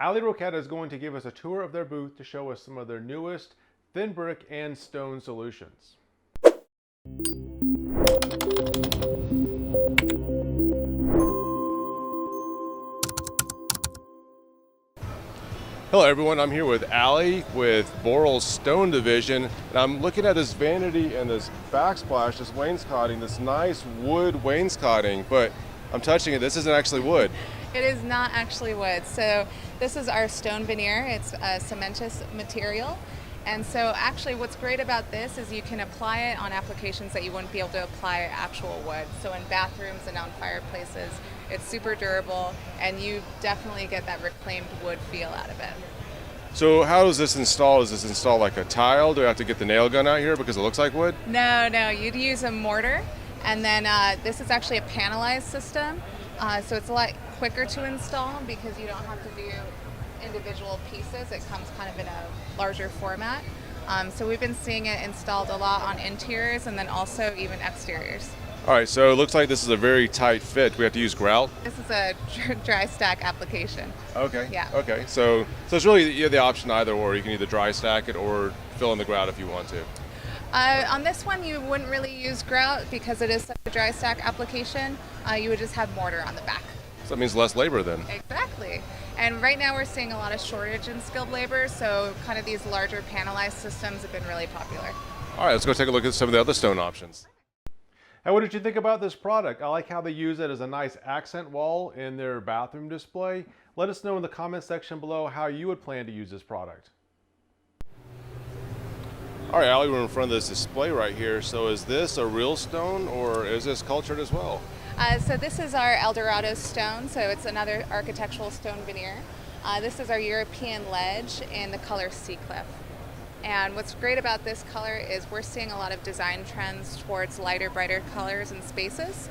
Allie Roqueta is going to give us a tour of their booth to show us some of their newest thin brick and stone solutions. Hello everyone, I'm here with Allie with Boral Stone Division, and I'm looking at this vanity and this backsplash, this wainscoting, this nice wood wainscoting, but I'm touching it, this isn't actually wood. It is not actually wood. So this is our stone veneer. It's a cementous material. And so actually what's great about this is you can apply it on applications that you wouldn't be able to apply actual wood. So in bathrooms and on fireplaces, it's super durable and you definitely get that reclaimed wood feel out of it. So how is this installed? Is this installed like a tile? Do I have to get the nail gun out here because it looks like wood? No, you'd use a mortar. And then this is actually a panelized system. So it's a lot quicker to install because you don't have to do individual pieces. It comes kind of in a larger format. So we've been seeing it installed a lot on interiors and then also even exteriors. All right, so it looks like this is a very tight fit. We have to use grout? This is a dry stack application. Okay. Yeah. Okay, so it's really you have the option either or. You can either dry stack it or fill in the grout if you want to. On this one, you wouldn't really use grout because it is such a dry stack application. You would just have mortar on the back. So that means less labor then. Exactly. And right now we're seeing a lot of shortage in skilled labor, so kind of these larger panelized systems have been really popular. All right, let's go take a look at some of the other stone options. Hey, what did you think about this product? I like how they use it as a nice accent wall in their bathroom display. Let us know in the comment section below how you would plan to use this product. All right, Allie, we're in front of this display right here. So is this a real stone or is this cultured as well? So this is our Eldorado stone, so it's another architectural stone veneer. This is our European ledge in the color sea cliff. And what's great about this color is we're seeing a lot of design trends towards lighter, brighter colors and spaces.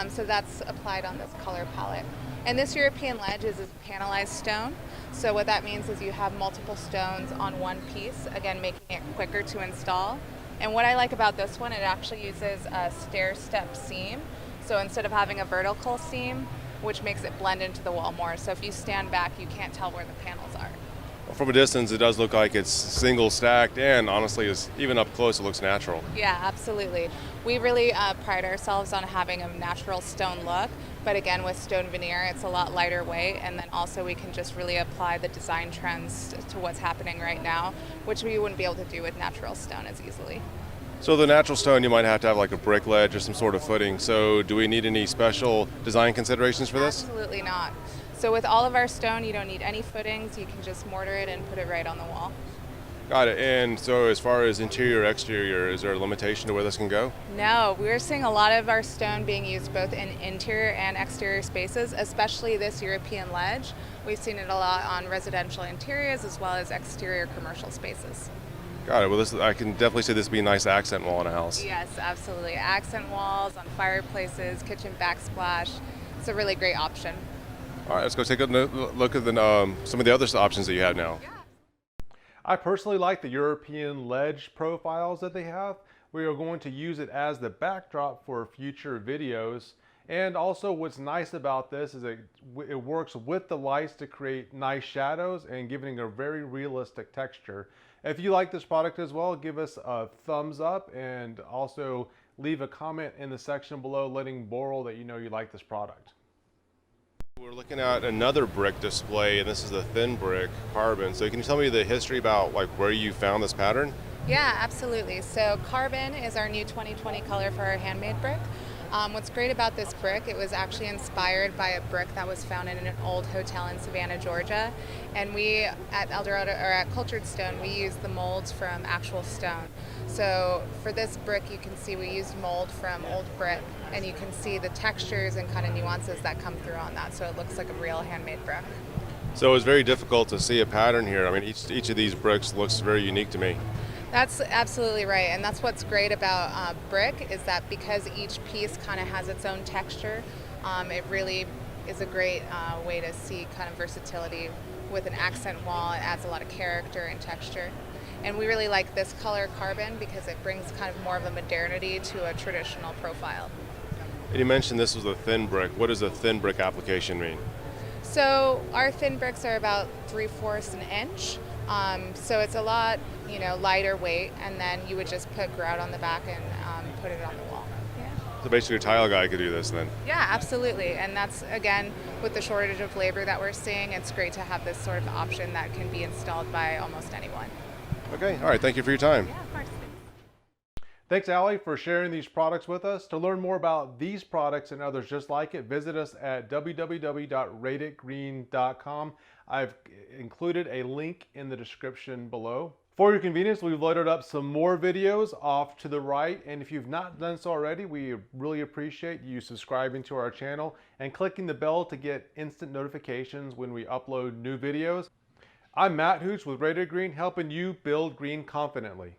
So that's applied on this color palette. And this European ledge is a panelized stone. So what that means is you have multiple stones on one piece, again making it quicker to install. And what I like about this one, it actually uses a stair-step seam. So instead of having a vertical seam, which makes it blend into the wall more. So if you stand back, you can't tell where the panels are. From a distance, it does look like it's single stacked, and honestly, even up close, it looks natural. Yeah, absolutely. We really pride ourselves on having a natural stone look, but again, with stone veneer, it's a lot lighter weight, and then also we can just really apply the design trends to what's happening right now, which we wouldn't be able to do with natural stone as easily. So the natural stone, you might have to have like a brick ledge or some sort of footing. So do we need any special design considerations for this? Absolutely not. So with all of our stone, you don't need any footings. You can just mortar it and put it right on the wall. Got it. And so as far as interior, exterior, is there a limitation to where this can go? No, we're seeing a lot of our stone being used both in interior and exterior spaces, especially this European ledge. We've seen it a lot on residential interiors as well as exterior commercial spaces. Got it. Well, I can definitely see this being a nice accent wall in a house. Yes, absolutely. Accent walls, on fireplaces, kitchen backsplash. It's a really great option. All right, let's go take a look at some of the other options that you have now. Yeah. I personally like the European ledge profiles that they have. We are going to use it as the backdrop for future videos. And also what's nice about this is it works with the lights to create nice shadows and giving a very realistic texture. If you like this product as well, give us a thumbs up and also leave a comment in the section below letting Boral that you know you like this product. We're looking at another brick display, and this is the thin brick carbon. So can you tell me the history about like where you found this pattern? Yeah, absolutely. So carbon is our new 2020 color for our handmade brick. What's great about this brick, it was actually inspired by a brick that was found in an old hotel in Savannah, Georgia. And we at Eldorado, or at Cultured Stone, we used the molds from actual stone. So for this brick, you can see we used mold from old brick, and you can see the textures and kind of nuances that come through on that. So it looks like a real handmade brick. So it's very difficult to see a pattern here. I mean, each of these bricks looks very unique to me. That's absolutely right, and that's what's great about brick is that because each piece kind of has its own texture, it really is a great way to see kind of versatility with an accent wall. It adds a lot of character and texture. And we really like this color carbon because it brings kind of more of a modernity to a traditional profile. And you mentioned this was a thin brick. What does a thin brick application mean? So our thin bricks are about 3/4 an inch. So it's a lot, lighter weight, and then you would just put grout on the back and put it on the wall. Yeah. So basically, a tile guy could do this then. Yeah, absolutely. And that's, again, with the shortage of labor that we're seeing, it's great to have this sort of option that can be installed by almost anyone. Okay, all right, thank you for your time. Yeah, of course. Thanks, Allie, for sharing these products with us. To learn more about these products and others just like it, visit us at www.rateitgreen.com. I've included a link in the description below. For your convenience, we've loaded up some more videos off to the right, and if you've not done so already, we really appreciate you subscribing to our channel and clicking the bell to get instant notifications when we upload new videos. I'm Matt Hoots with Rated Green, helping you build green confidently.